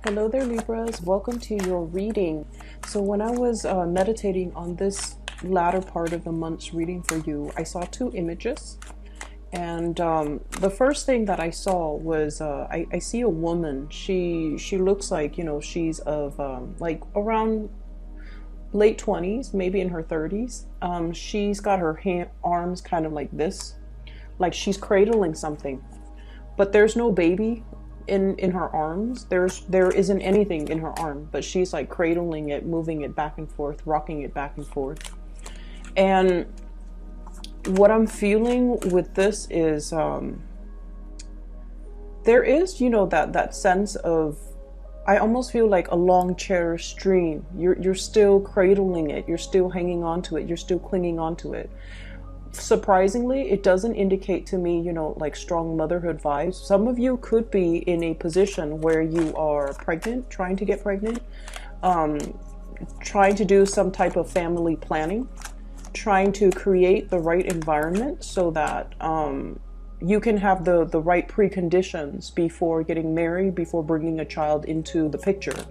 Hello there, Libras. Welcome to your reading. So when I was meditating on this latter part of the month's reading for you, I saw two images. And the first thing that I saw was I see a woman. She looks like, she's of like around late 20s, maybe in her 30s. She's got her arms kind of like this, like she's cradling something. But there's no baby in her arms. There isn't anything in her arm, but she's like cradling it, moving it back and forth, rocking it back and forth. And what I'm feeling with this is there is, that sense of, I almost feel like a long cherished dream. You're still cradling it, you're still hanging on to it, you're still clinging on to it. Surprisingly, it doesn't indicate to me, like strong motherhood vibes. Some of you could be in a position where you are pregnant, trying to get pregnant, trying to do some type of family planning, trying to create the right environment so that you can have the right preconditions before getting married, before bringing a child into the picture.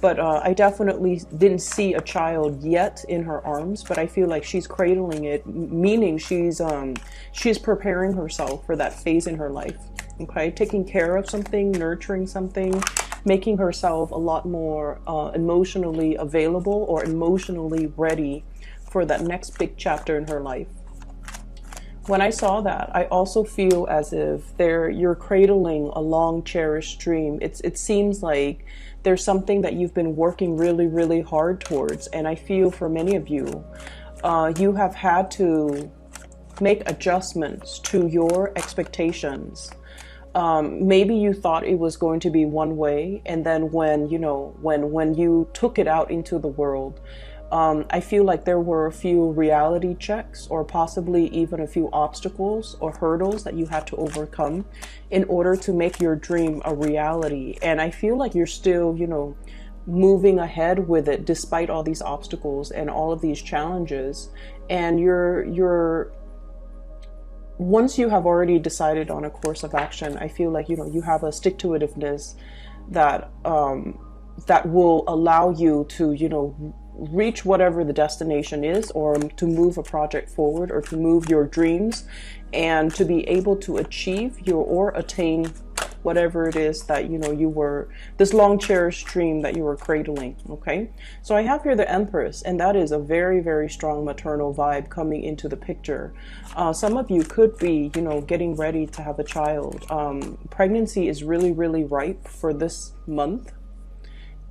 But I definitely didn't see a child yet in her arms, but I feel like she's cradling it, meaning she's preparing herself for that phase in her life. Okay, taking care of something, nurturing something, making herself a lot more emotionally available or emotionally ready for that next big chapter in her life. When I saw that, I also feel as if you're cradling a long cherished dream. It seems like there's something that you've been working really, really hard towards. And I feel for many of you, you have had to make adjustments to your expectations. Maybe you thought it was going to be one way. And then when you took it out into the world, I feel like there were a few reality checks or possibly even a few obstacles or hurdles that you had to overcome in order to make your dream a reality. And I feel like you're still, moving ahead with it despite all these obstacles and all of these challenges. And you're once you have already decided on a course of action, I feel like, you have a stick-to-itiveness that will allow you to, reach whatever the destination is, or to move a project forward, or to move your dreams, and to be able to achieve or attain whatever it is that you were, this long cherished dream that you were cradling. Okay, so I have here the Empress, and that is a very, very strong maternal vibe coming into the picture. Some of you could be getting ready to have a child. Pregnancy is really, really ripe for this month,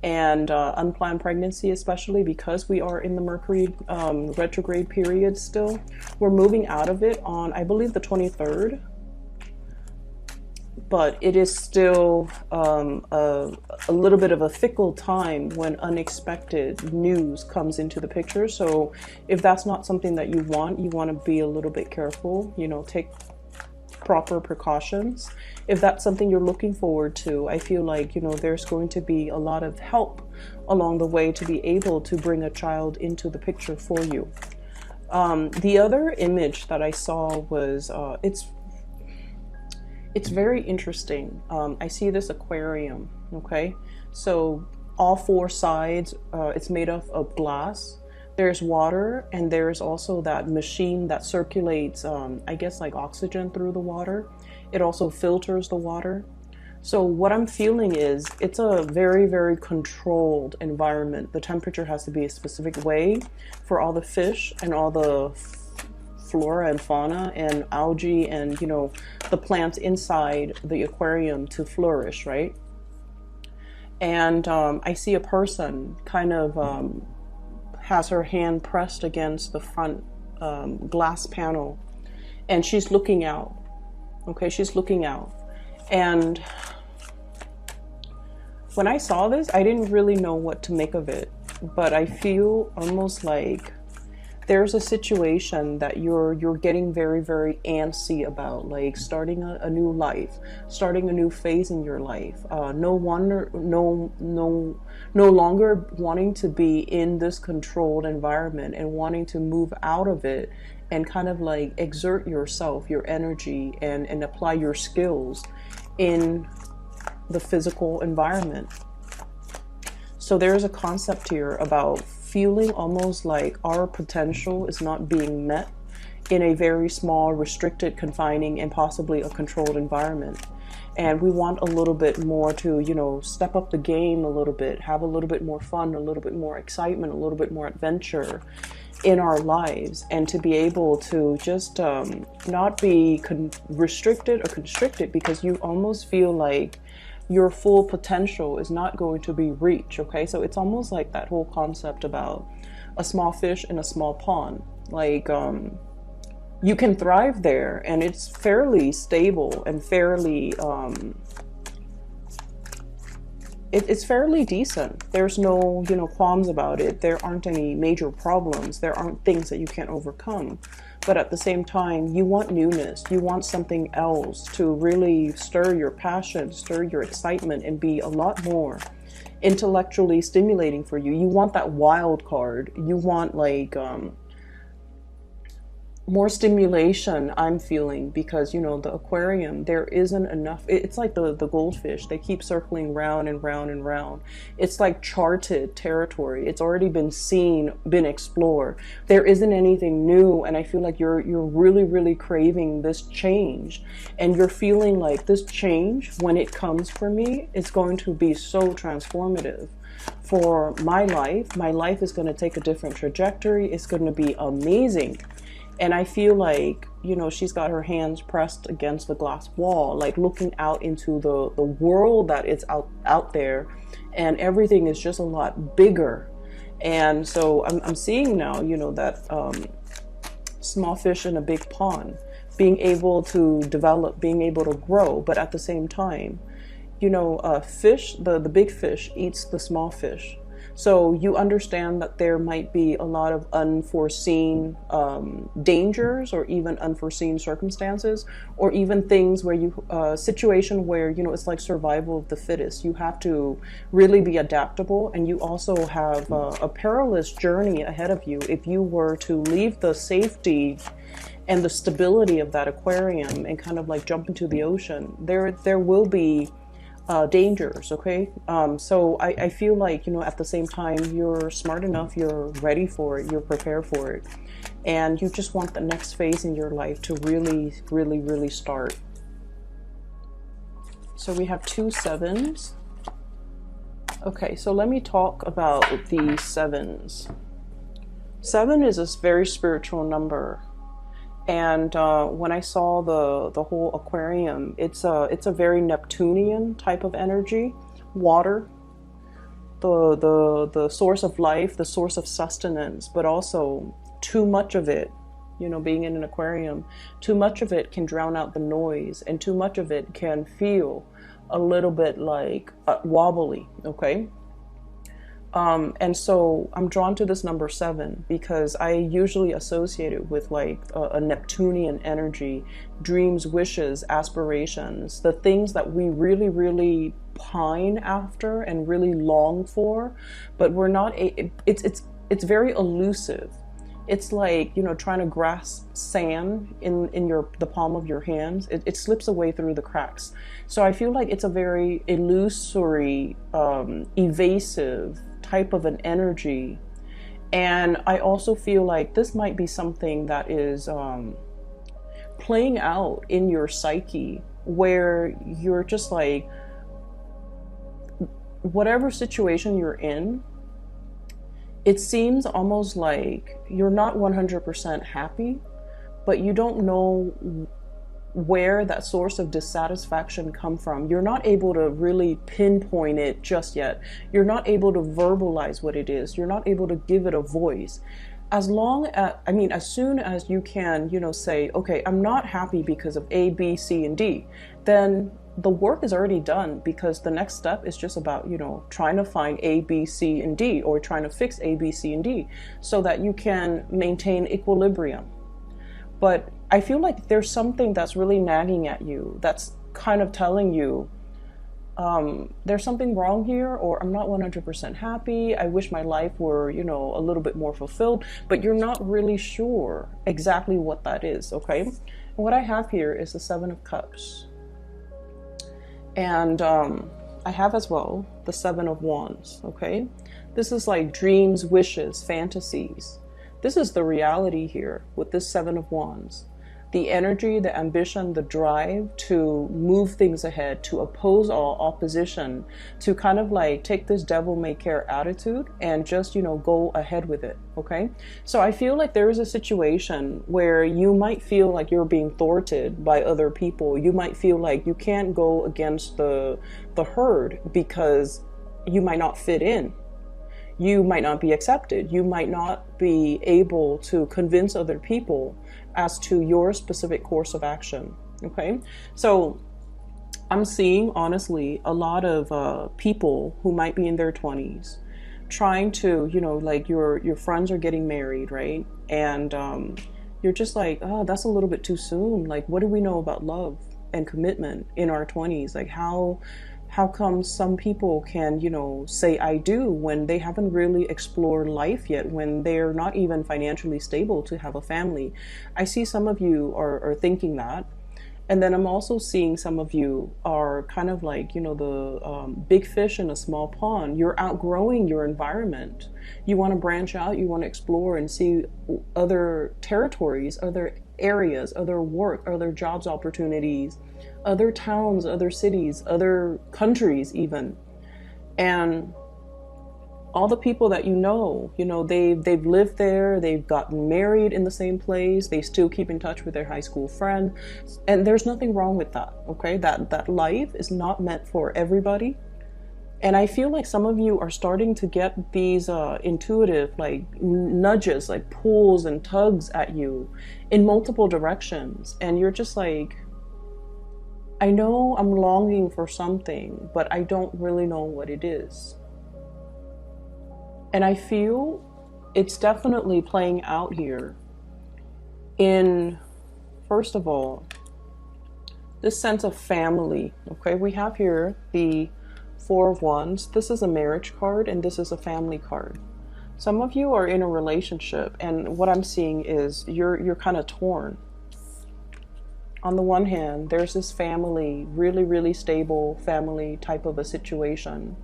and unplanned pregnancy, especially because we are in the Mercury retrograde period still. We're moving out of it on, I believe, the 23rd, but it is still a little bit of a fickle time when unexpected news comes into the picture. So if that's not something that you want to be a little bit careful, take proper precautions. If that's something you're looking forward to, I feel like, there's going to be a lot of help along the way to be able to bring a child into the picture for you. The other image that I saw was, it's very interesting. I see this aquarium, okay? So all four sides, it's made of glass. There's water, and there's also that machine that circulates, I guess, like oxygen through the water. It also filters the water. So what I'm feeling is it's a very, very controlled environment. The temperature has to be a specific way for all the fish and all the flora and fauna and algae and, the plants inside the aquarium to flourish, right? And I see a person kind of has her hand pressed against the front glass panel, and she's looking out. Okay, she's looking out. And when I saw this, I didn't really know what to make of it, but I feel almost like there's a situation that you're getting very, very antsy about, like starting a new life, starting a new phase in your life. No longer wanting to be in this controlled environment and wanting to move out of it and kind of like exert yourself, your energy, and apply your skills in the physical environment. So there's a concept here about feeling almost like our potential is not being met in a very small, restricted, confining, and possibly a controlled environment. And we want a little bit more to, you know, step up the game a little bit, have a little bit more fun, a little bit more excitement, a little bit more adventure in our lives, and to be able to just not be restricted or constricted, because you almost feel like your full potential is not going to be reached. Okay, so it's almost like that whole concept about a small fish in a small pond. Like you can thrive there, and it's fairly stable and fairly it's fairly decent. There's no, you know, qualms about it. There aren't any major problems. There aren't things that you can't overcome. But at the same time, you want newness. You want something else to really stir your passion, stir your excitement, and be a lot more intellectually stimulating for you. You want that wild card. You want like more stimulation, I'm feeling, because, you know, the aquarium, there isn't enough. It's like the goldfish. They keep circling round and round and round. It's like charted territory. It's already been seen, been explored. There isn't anything new, and I feel like you're really, really craving this change, and you're feeling like this change, when it comes for me, it's going to be so transformative for my life. My life is going to take a different trajectory. It's going to be amazing. And I feel like, you know, she's got her hands pressed against the glass wall, like looking out into the world that is out there, and everything is just a lot bigger. And so I'm seeing now, you know, that small fish in a big pond, being able to develop, being able to grow, but at the same time, you know, fish, the big fish eats the small fish. So you understand that there might be a lot of unforeseen dangers, or even unforeseen circumstances, or even things where you, situation where, you know, it's like survival of the fittest. You have to really be adaptable, and you also have a perilous journey ahead of you if you were to leave the safety and the stability of that aquarium and kind of like jump into the ocean. There will be dangers, okay? So I feel like, you know, at the same time, you're smart enough, you're ready for it, you're prepared for it, and you just want the next phase in your life to really, really, really start. So we have 2 sevens. Okay, so let me talk about the sevens. 7 is a very spiritual number. And when I saw the whole aquarium, it's a very Neptunian type of energy. Water, the source of life, the source of sustenance, but also too much of it, you know, being in an aquarium, too much of it can drown out the noise, and too much of it can feel a little bit like wobbly, okay? And so I'm drawn to this number 7 because I usually associate it with like a Neptunian energy, dreams, wishes, aspirations, the things that we really, really pine after and really long for, but we're not, it's very elusive. It's like, you know, trying to grasp sand in the palm of your hands. It slips away through the cracks. So I feel like it's a very illusory, evasive type of an energy. And I also feel like this might be something that is playing out in your psyche, where you're just like, whatever situation you're in, it seems almost like you're not 100% happy, but you don't know where that source of dissatisfaction come from. You're not able to really pinpoint it just yet. You're not able to verbalize what it is. You're not able to give it a voice. As soon as you can, you know, say, okay, I'm not happy because of A, B, C, and D, then the work is already done, because the next step is just about, you know, trying to find A, B, C, and D, or trying to fix A, B, C, and D so that you can maintain equilibrium. But I feel like there's something that's really nagging at you, that's kind of telling you, there's something wrong here, or I'm not 100% happy. I wish my life were, you know, a little bit more fulfilled, but you're not really sure exactly what that is, okay? And what I have here is the 7 of Cups. And I have as well the Seven of Wands, okay? This is like dreams, wishes, fantasies. This is the reality here with this Seven of Wands. The energy, the ambition, the drive to move things ahead, to oppose all opposition, to kind of like take this devil may care attitude and just, you know, go ahead with it, okay? So I feel like there is a situation where you might feel like you're being thwarted by other people. You might feel like you can't go against the herd because you might not fit in. You might not be accepted. You might not be able to convince other people as to your specific course of action. Okay, so I'm seeing honestly a lot of people who might be in their 20s trying to, you know, like your friends are getting married, right? And you're just like, oh, that's a little bit too soon. Like, what do we know about love and commitment in our 20s? Like, how come some people can, you know, say I do when they haven't really explored life yet, when they're not even financially stable to have a family? I see some of you are thinking that. And then I'm also seeing some of you are kind of like, you know, the big fish in a small pond. You're outgrowing your environment. You want to branch out, you want to explore and see other territories, other areas, other work, other jobs opportunities, other towns, other cities, other countries even. And all the people that you know, they've lived there, they've gotten married in the same place, they still keep in touch with their high school friend. And there's nothing wrong with that, okay? That life is not meant for everybody. And I feel like some of you are starting to get these intuitive like nudges, like pulls and tugs at you in multiple directions. And you're just like, I know I'm longing for something, but I don't really know what it is. And I feel it's definitely playing out here in, first of all, this sense of family. Okay, we have here the Four of Wands. This is a marriage card and this is a family card. Some of you are in a relationship and what I'm seeing is you're kind of torn. On the one hand, there's this family, really, really stable family type of a situation.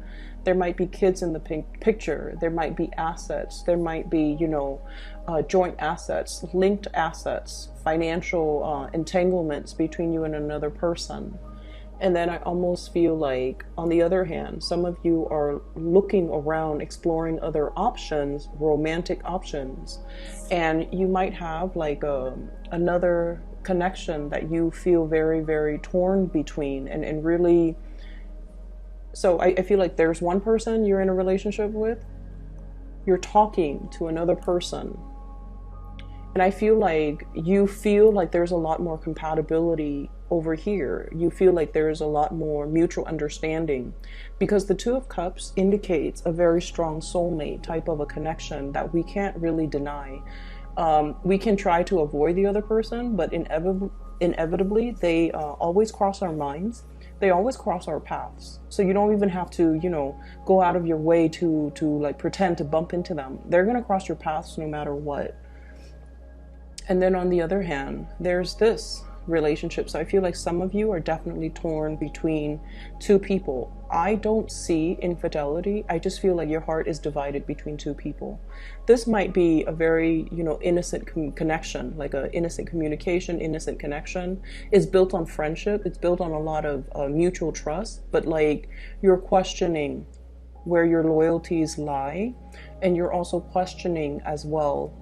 There might be kids in the picture. There might be assets. There might be, joint assets, linked assets, financial entanglements between you and another person. And then I almost feel like, on the other hand, some of you are looking around, exploring other options, romantic options. And you might have like another connection that you feel very, very torn between and really. So I feel like there's one person you're in a relationship with, you're talking to another person. And I feel like you feel like there's a lot more compatibility over here. You feel like there's a lot more mutual understanding because the Two of Cups indicates a very strong soulmate type of a connection that we can't really deny. We can try to avoid the other person, but inevitably they always cross our minds. They always cross our paths. So you don't even have to, go out of your way to like pretend to bump into them. They're going to cross your paths no matter what. And then on the other hand, there's this relationship. So I feel like some of you are definitely torn between two people. I don't see infidelity. I just feel like your heart is divided between two people. This might be a very, innocent connection, like an innocent communication, innocent connection. It's built on friendship. It's built on a lot of mutual trust, but like you're questioning where your loyalties lie. And you're also questioning as well,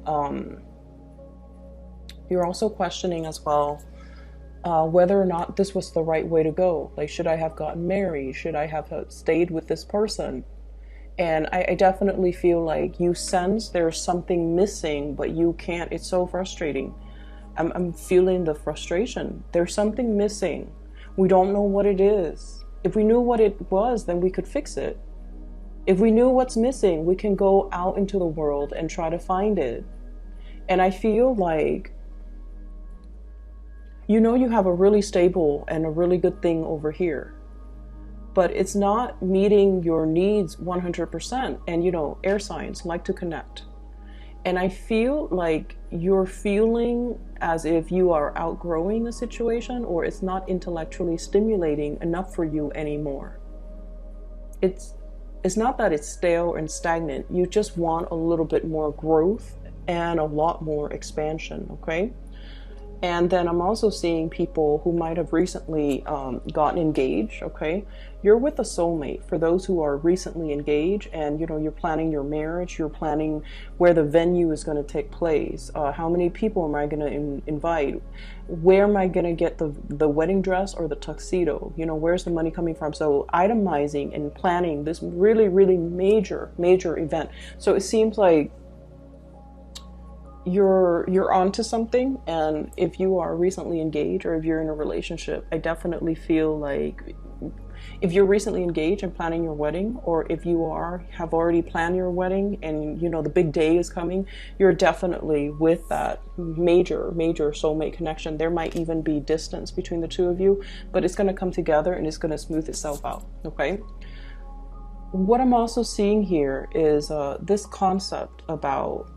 whether or not this was the right way to go. Like, should I have gotten married? Should I have stayed with this person? And I definitely feel like you sense there's something missing, but you can't. It's so frustrating. I'm feeling the frustration. There's something missing. We don't know what it is. If we knew what it was, then we could fix it. If we knew what's missing, we can go out into the world and try to find it. And I feel like you have a really stable and a really good thing over here, but it's not meeting your needs 100%. And air signs like to connect. And I feel like you're feeling as if you are outgrowing a situation, or it's not intellectually stimulating enough for you anymore. it's not that it's stale and stagnant. You just want a little bit more growth and a lot more expansion, okay? And then I'm also seeing people who might have recently gotten engaged, okay? You're with a soulmate. For those who are recently engaged and, you know, you're planning your marriage, you're planning where the venue is going to take place. How many people am I going to invite? Where am I going to get the wedding dress or the tuxedo? You know, where's the money coming from? So itemizing and planning this really, really major event. So it seems like you're onto something. And if you are recently engaged or if you're in a relationship, I definitely feel like if you're recently engaged and planning your wedding, or if you have already planned your wedding and you know the big day is coming, you're definitely with that major soulmate connection. There might even be distance between the two of you, but it's going to come together and it's going to smooth itself out, okay? What I'm also seeing here is this concept about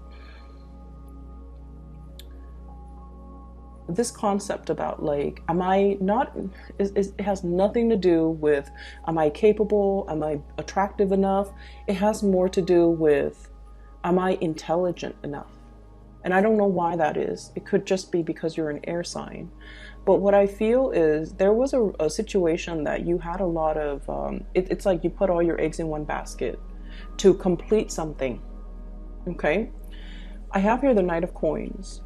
like, am I not, it has nothing to do with, am I capable? Am I attractive enough? It has more to do with, am I intelligent enough? And I don't know why that is. It could just be because you're an air sign. But what I feel is there was a situation that you had a lot of, it's like you put all your eggs in one basket to complete something, okay? I have here the Knight of Coins.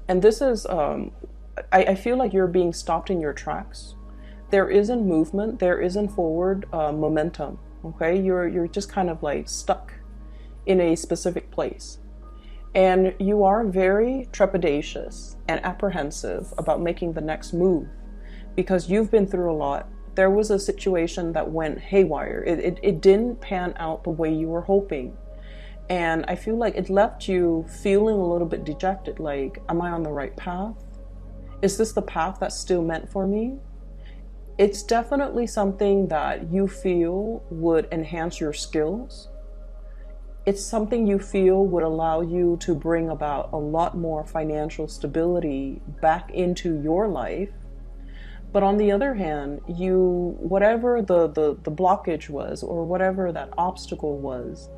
And this is, I feel like you're being stopped in your tracks. There isn't movement, there isn't forward momentum, okay? You're just kind of like stuck in a specific place. And you are very trepidatious and apprehensive about making the next move because you've been through a lot. There was a situation that went haywire. It didn't pan out the way you were hoping. And I feel like it left you feeling a little bit dejected, like, am I on the right path? Is this the path that's still meant for me? It's definitely something that you feel would enhance your skills. It's something you feel would allow you to bring about a lot more financial stability back into your life. But on the other hand, whatever the blockage was, or whatever that obstacle was,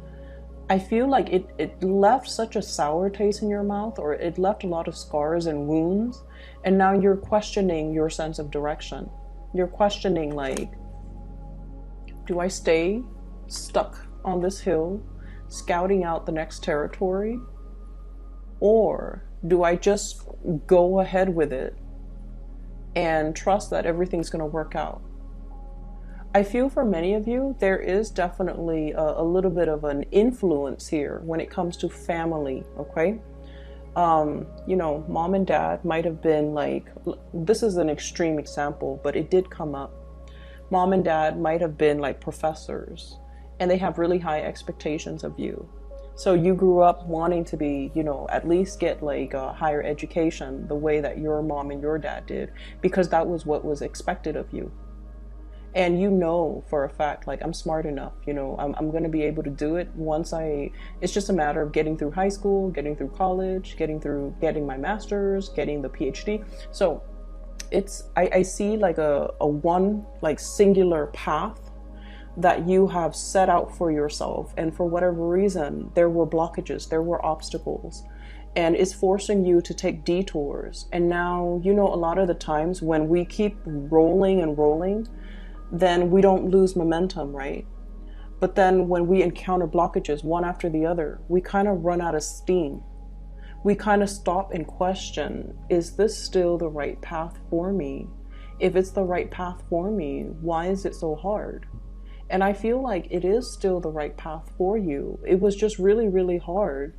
I feel like it left such a sour taste in your mouth, or it left a lot of scars and wounds, and now you're questioning your sense of direction. You're questioning, like, do I stay stuck on this hill, scouting out the next territory? Or do I just go ahead with it and trust that everything's going to work out? I feel for many of you, there is definitely a little bit of an influence here when it comes to family, okay? You know, mom and dad might have been like, this is an extreme example, but it did come up. Mom and dad might have been like professors, and they have really high expectations of you. So you grew up wanting to be, you know, at least get like a higher education the way that your mom and your dad did, because that was what was expected of you. And you know for a fact, like, I'm smart enough, you know, I'm going to be able to do it it's just a matter of getting through high school, getting through college, getting my master's, getting the PhD. So I see like a one like singular path that you have set out for yourself. And for whatever reason, there were blockages, there were obstacles, and it's forcing you to take detours. And now, you know, a lot of the times when we keep rolling and rolling, then we don't lose momentum, right? But then when we encounter blockages one after the other, we kind of run out of steam. We kind of stop and question, is this still the right path for me? If it's the right path for me, why is it so hard? And I feel like it is still the right path for you. It was just really, really hard,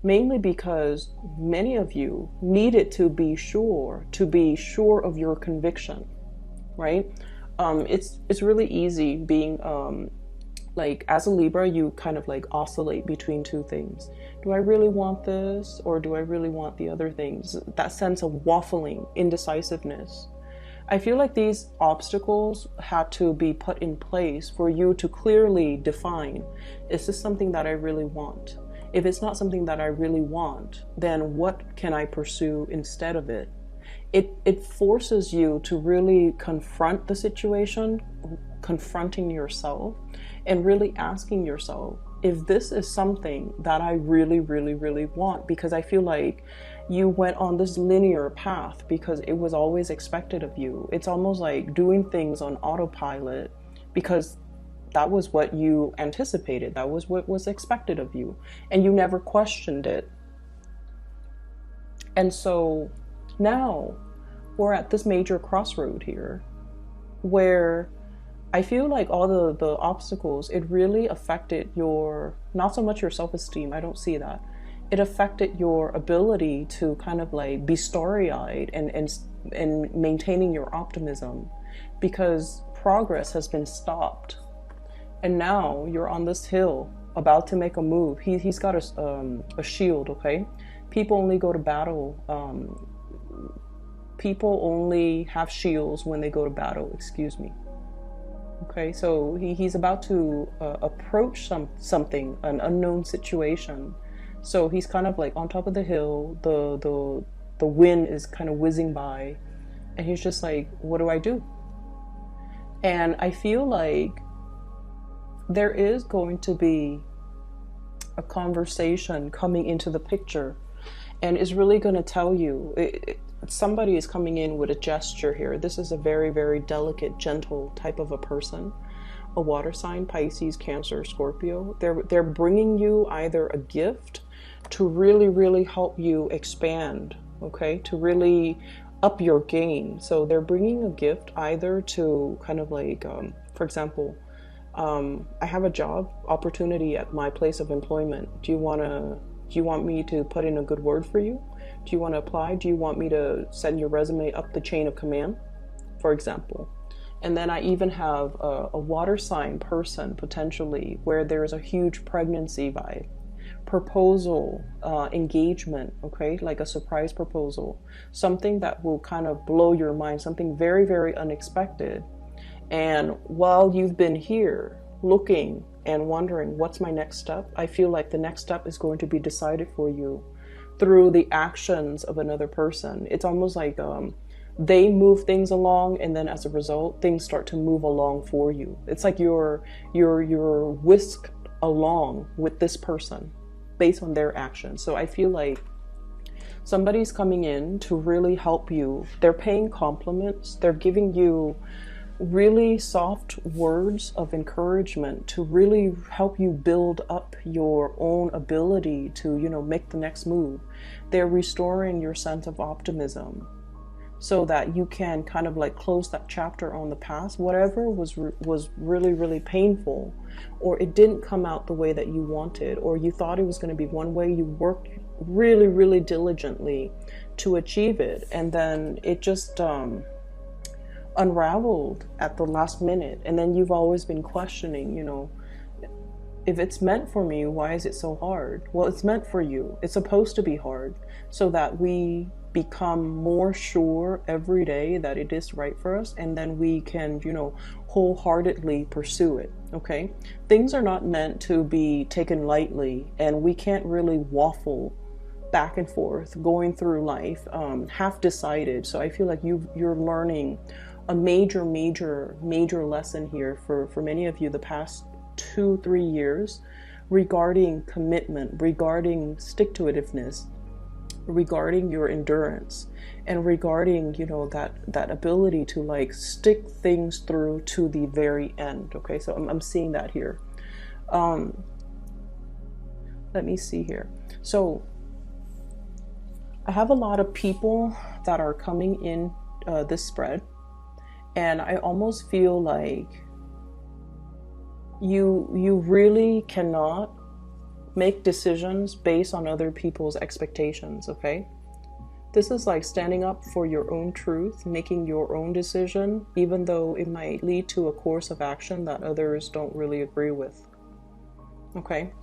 mainly because many of you needed to be sure of your conviction, right? It's really easy being, like, as a Libra, you kind of like oscillate between two things. Do I really want this, or do I really want the other things? That sense of waffling, indecisiveness. I feel like these obstacles had to be put in place for you to clearly define, is this something that I really want? If it's not something that I really want, then what can I pursue instead of it? It forces you to really confront the situation confronting yourself and really asking yourself if this is something that I really, really, really want. Because I feel like you went on this linear path because it was always expected of you. It's almost like doing things on autopilot because that was what you anticipated. That was what was expected of you. And you never questioned it. And so now we're at this major crossroad here where I feel like all the obstacles, it really affected your, not so much your self-esteem, I don't see that. It affected your ability to kind of like be starry-eyed and maintaining your optimism, because progress has been stopped. And now you're on this hill about to make a move. He's got a shield, okay? People only go to battle. People only have shields when they go to battle, excuse me. Okay, so he's about to approach something, an unknown situation. So he's kind of like on top of the hill. The wind is kind of whizzing by, and he's just like, what do I do? And I feel like there is going to be a conversation coming into the picture, and is really going to tell you, somebody is coming in with a gesture here. This is a very, very delicate, gentle type of a person, a water sign, Pisces, Cancer, Scorpio. They're bringing you either a gift to really, really help you expand, okay, to really up your game. So they're bringing a gift either to kind of like, for example, I have a job opportunity at my place of employment. Do you want me to put in a good word for you? Do you want to apply? Do you want me to send your resume up the chain of command, for example? And then I even have a water sign person potentially where there's a huge pregnancy vibe, proposal, engagement, okay, like a surprise proposal, something that will kind of blow your mind, something very, very unexpected. And while you've been here looking and wondering what's my next step, I feel like the next step is going to be decided for you through the actions of another person. It's almost like they move things along, and then as a result, things start to move along for you. It's like you're whisked along with this person based on their actions. So I feel like somebody's coming in to really help you. They're paying compliments. They're giving you really soft words of encouragement to really help you build up your own ability to, make the next move. They're restoring your sense of optimism so that you can kind of like close that chapter on the past, whatever was really, really painful, or it didn't come out the way that you wanted, or you thought it was going to be one way. You worked really, really diligently to achieve it, and then it just unraveled at the last minute. And then you've always been questioning, if it's meant for me, why is it so hard? Well, it's meant for you. It's supposed to be hard so that we become more sure every day that it is right for us, and then we can, wholeheartedly pursue it. Okay, things are not meant to be taken lightly, and we can't really waffle back and forth going through life half decided. So I feel like you're learning a major lesson here for many of you the past 2-3 years regarding commitment, regarding stick-to-itiveness, regarding your endurance, and regarding that ability to like stick things through to the very end. Okay, so I'm seeing that here. Let me see here. So I have a lot of people that are coming in this spread, and I almost feel like you really cannot make decisions based on other people's expectations, okay? This is like standing up for your own truth, making your own decision, even though it might lead to a course of action that others don't really agree with, okay?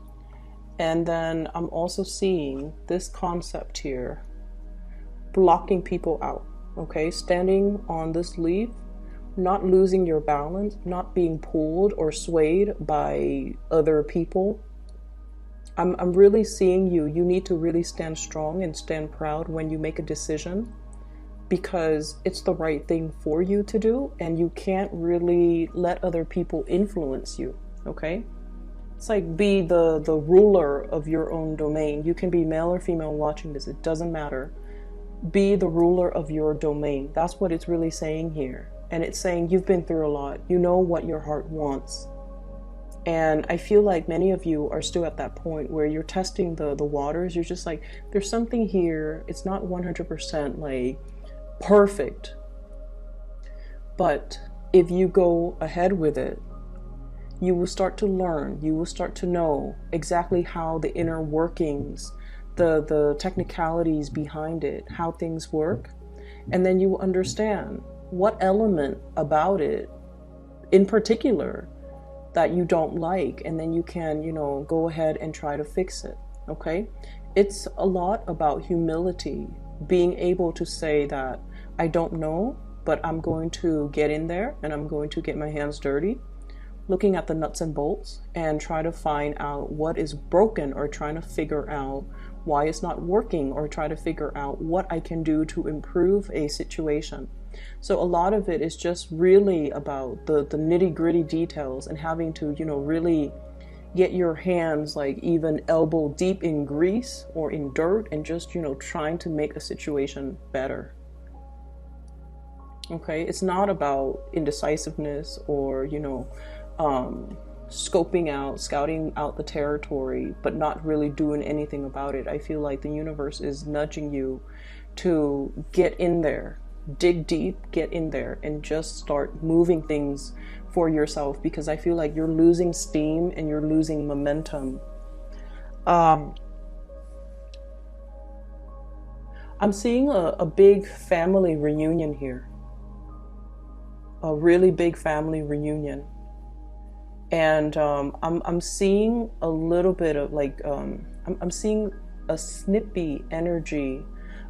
And then I'm also seeing this concept here, blocking people out, okay? Standing on this leaf, not losing your balance, not being pulled or swayed by other people. I'm really seeing you need to really stand strong and stand proud when you make a decision. because it's the right thing for you to do, and you can't really let other people influence you, okay? It's like, be the ruler of your own domain. You can be male or female watching this, it doesn't matter. Be the ruler of your domain. That's what it's really saying here. And it's saying you've been through a lot. You know what your heart wants. And I feel like many of you are still at that point where you're testing the waters. You're just like, there's something here. It's not 100% like perfect. But if you go ahead with it, you will start to learn. You will start to know exactly how the inner workings, the technicalities behind it, how things work. And then you will understand what element about it in particular that you don't like, and then you can, go ahead and try to fix it, okay? It's a lot about humility, being able to say that I don't know, but I'm going to get in there and I'm going to get my hands dirty, looking at the nuts and bolts and try to find out what is broken, or trying to figure out why it's not working, or try to figure out what I can do to improve a situation. So a lot of it is just really about the nitty-gritty details, and having to, really get your hands like even elbow deep in grease or in dirt, and just, trying to make a situation better. Okay, it's not about indecisiveness or, scouting out the territory, but not really doing anything about it. I feel like the universe is nudging you to get in there, dig deep, get in there, and just start moving things for yourself, because I feel like you're losing steam and you're losing momentum. I'm seeing a big family reunion here, a really big family reunion. And I'm seeing a little bit of like, I'm seeing a snippy energy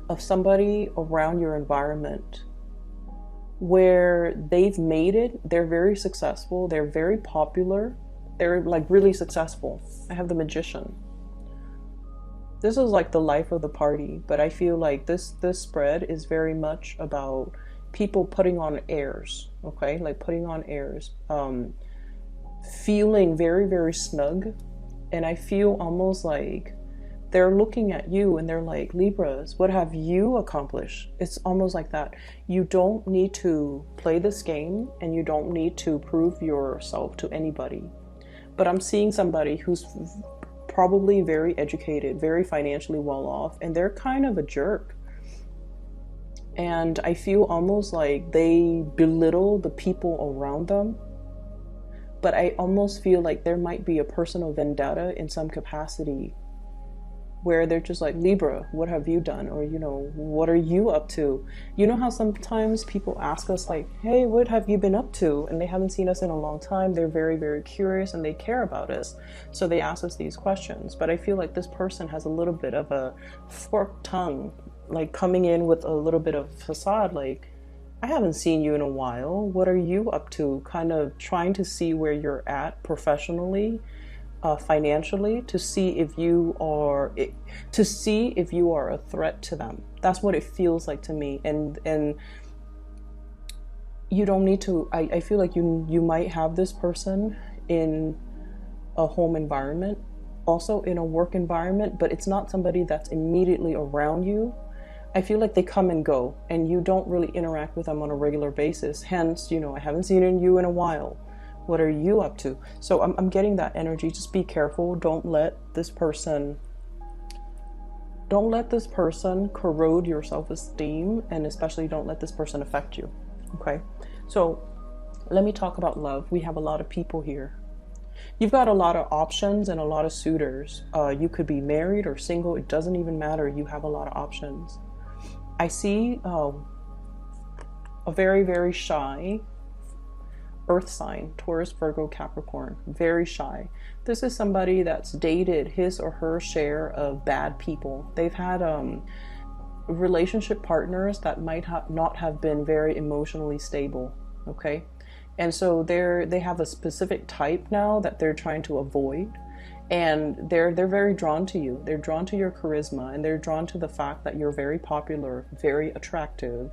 of somebody around your environment where they've made it. They're very successful. They're very popular. They're like really successful. I have the Magician. This is like the life of the party, but I feel like this spread is very much about people putting on airs, okay? Like putting on airs, feeling very, very snug. And I feel almost like they're looking at you and they're like, Libras, what have you accomplished? It's almost like that. You don't need to play this game, and you don't need to prove yourself to anybody. But I'm seeing somebody who's probably very educated, very financially well off, and they're kind of a jerk. And I feel almost like they belittle the people around them. But I almost feel like there might be a personal vendetta in some capacity, where they're just like, Libra, what have you done? Or, what are you up to? You know how sometimes people ask us like, hey, what have you been up to? And they haven't seen us in a long time. They're very, very curious and they care about us. So they ask us these questions. But I feel like this person has a little bit of a forked tongue, like coming in with a little bit of facade, like, I haven't seen you in a while. What are you up to? Kind of trying to see where you're at professionally, financially, to see if you are a threat to them. That's what it feels like to me. And you don't need to. I feel like you might have this person in a home environment, also in a work environment, but it's not somebody that's immediately around you. I feel like they come and go, and you don't really interact with them on a regular basis. Hence, I haven't seen you in a while. What are you up to? So I'm getting that energy. Just be careful. Don't let this person corrode your self-esteem, and especially don't let this person affect you. Okay? So let me talk about love. We have a lot of people here. You've got a lot of options and a lot of suitors. You could be married or single. It doesn't even matter. You have a lot of options. I see a very, very shy earth sign, Taurus, Virgo, Capricorn, very shy. This is somebody that's dated his or her share of bad people. They've had relationship partners that might not have been very emotionally stable, okay? And so they have a specific type now that they're trying to avoid. And they're very drawn to you. They're drawn to your charisma, and they're drawn to the fact that you're very popular, very attractive.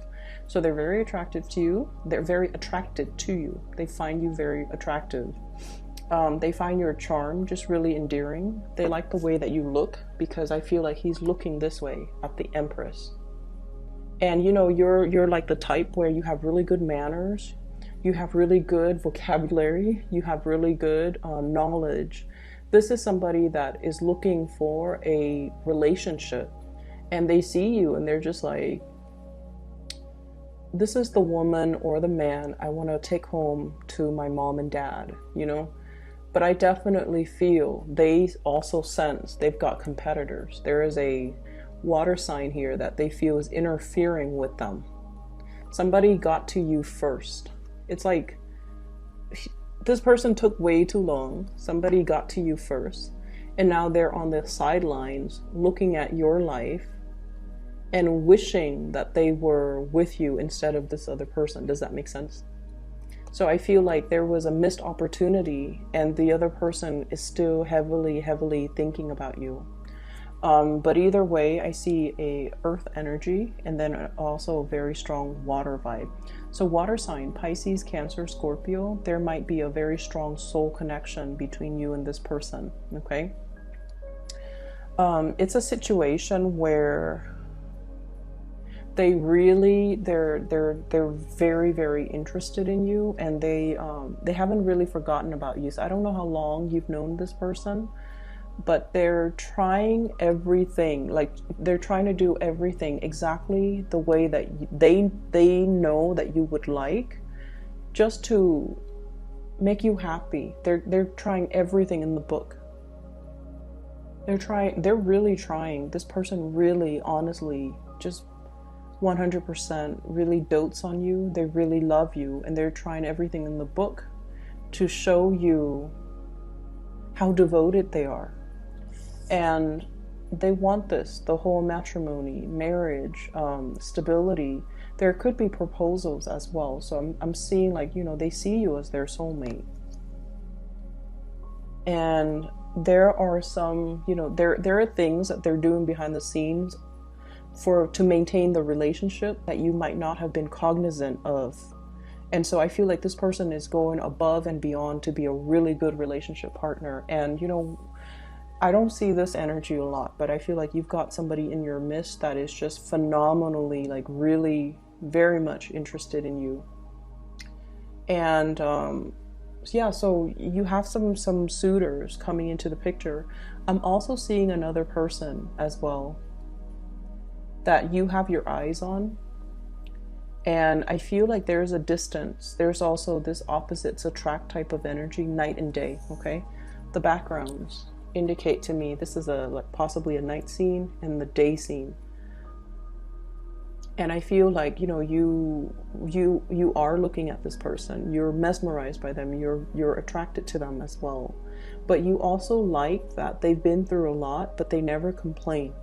So they're very attracted to you. They're very attracted to you. They find you very attractive. They find your charm just really endearing. They like the way that you look, because I feel like he's looking this way at the Empress. And you know, you're like the type where you have really good manners, you have really good vocabulary, you have really good knowledge. This is somebody that is looking for a relationship, and they see you and they're just like, this is the woman or the man I want to take home to my mom and dad, you know? But I definitely feel they also sense they've got competitors. There is a water sign here that they feel is interfering with them. Somebody got to you first. It's like this person took way too long. Somebody got to you first, and now they're on the sidelines looking at your life and wishing that they were with you instead of this other person. Does that make sense? So I feel like there was a missed opportunity, and the other person is still heavily thinking about you. But either way, I see a earth energy, and then also a very strong water vibe. So water sign, Pisces, Cancer, Scorpio, there might be a very strong soul connection between you and this person, okay? It's a situation where they're very interested in you, and they haven't really forgotten about you. So I don't know how long you've known this person, but they're trying everything, like they're trying to do everything exactly the way that they know that you would like, just to make you happy. They're trying everything in the book. They're really trying. This person really, honestly, just 100% really dotes on you. They really love you, and they're trying everything in the book to show you how devoted they are. And they want this, the whole matrimony, marriage, stability. There could be proposals as well. So I'm seeing, like, you know, they see you as their soulmate. And there are some, you know, there are things that they're doing behind the scenes to maintain the relationship that you might not have been cognizant of. And so I feel like this person is going above and beyond to be a really good relationship partner. And, you know, I don't see this energy a lot, but I feel like you've got somebody in your midst that is just phenomenally, like, really very much interested in you. And yeah, so you have some suitors coming into the picture. I'm also seeing another person as well that you have your eyes on. And I feel like there's a distance. There's also this opposites attract type of energy, night and day, okay? The backgrounds indicate to me this is possibly a night scene and the day scene. And I feel like, you know, you are looking at this person. You're mesmerized by them. You're attracted to them as well. But you also like that they've been through a lot, but they never complain.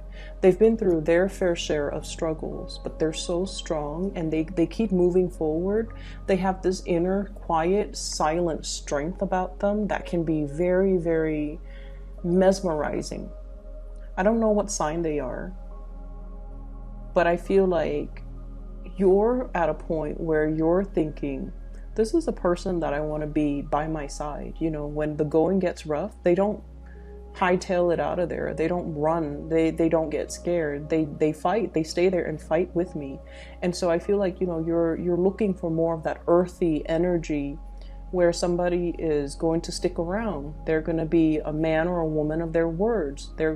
They've been through their fair share of struggles, but they're so strong, and they keep moving forward. They have this inner, quiet, silent strength about them that can be very, very mesmerizing. I don't know what sign they are, but I feel like you're at a point where you're thinking, this is a person that I want to be by my side. You know, when the going gets rough, they don't hightail it out of there. They don't run. They don't get scared. They fight. They stay there and fight with me. And so I feel like, you know, you're looking for more of that earthy energy, where somebody is going to stick around. They're going to be a man or a woman of their words. They're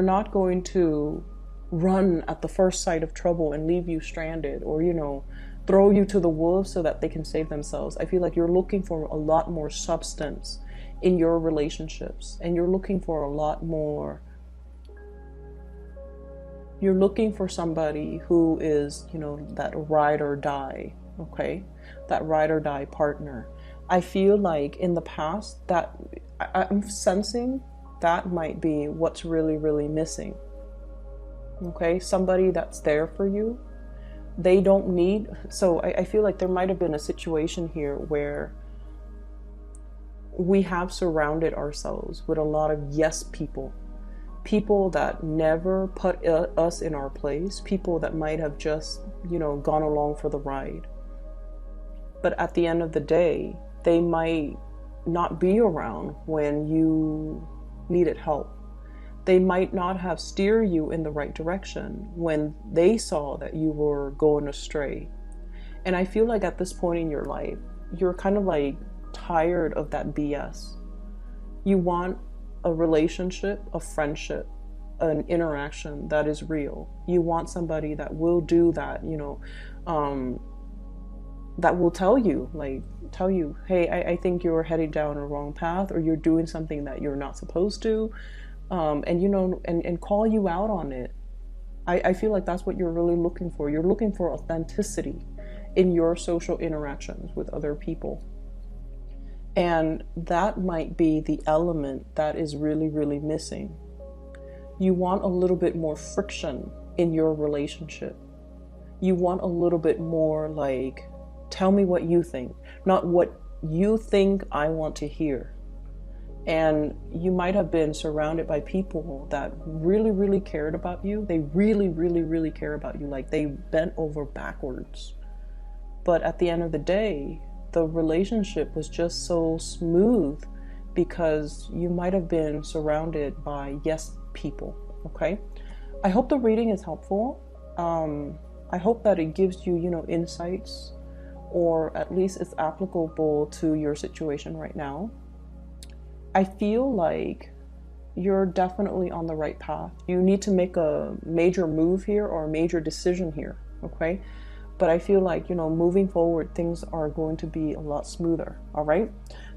not going to run at the first sight of trouble and leave you stranded, or, you know, throw you to the wolves so that they can save themselves. I feel like you're looking for a lot more substance in your relationships, and you're looking for a lot more. You're looking for somebody who is, you know, that ride or die, okay? That ride or die partner. I feel like in the past that I'm sensing that might be what's really, really missing. Okay, somebody that's there for you. They don't need, so I feel like there might have been a situation here where we have surrounded ourselves with a lot of yes people. People that never put us in our place. People that might have just, gone along for the ride. But at the end of the day, they might not be around when you needed help. They might not have steered you in the right direction when they saw that you were going astray. And I feel like at this point in your life, you're kind of like tired of that BS. You want a relationship, a friendship, an interaction that is real. You want somebody that will do that, that will tell you, hey, I think you're heading down a wrong path, or you're doing something that you're not supposed to, and call you out on it. I feel like that's what you're really looking for. You're looking for authenticity in your social interactions with other people. And that might be the element that is really, really missing. You want a little bit more friction in your relationship. You want a little bit more like, tell me what you think, not what you think I want to hear. And you might have been surrounded by people that really, really cared about you. They really, really, really care about you. Like they bent over backwards. But at the end of the day, the relationship was just so smooth because you might have been surrounded by yes people. Okay. I hope the reading is helpful. I hope that it gives you, insights, or at least it's applicable to your situation right now. I feel like you're definitely on the right path. You need to make a major move here or a major decision here. Okay. But I feel like, moving forward, things are going to be a lot smoother. All right.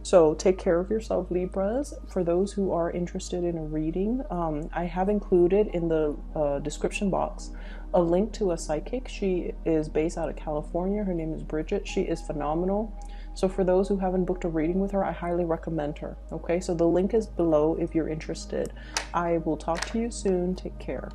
So take care of yourself, Libras. For those who are interested in a reading, I have included in the description box a link to a psychic. She is based out of California. Her name is Bridget. She is phenomenal. So for those who haven't booked a reading with her, I highly recommend her. Okay. So the link is below if you're interested. I will talk to you soon. Take care.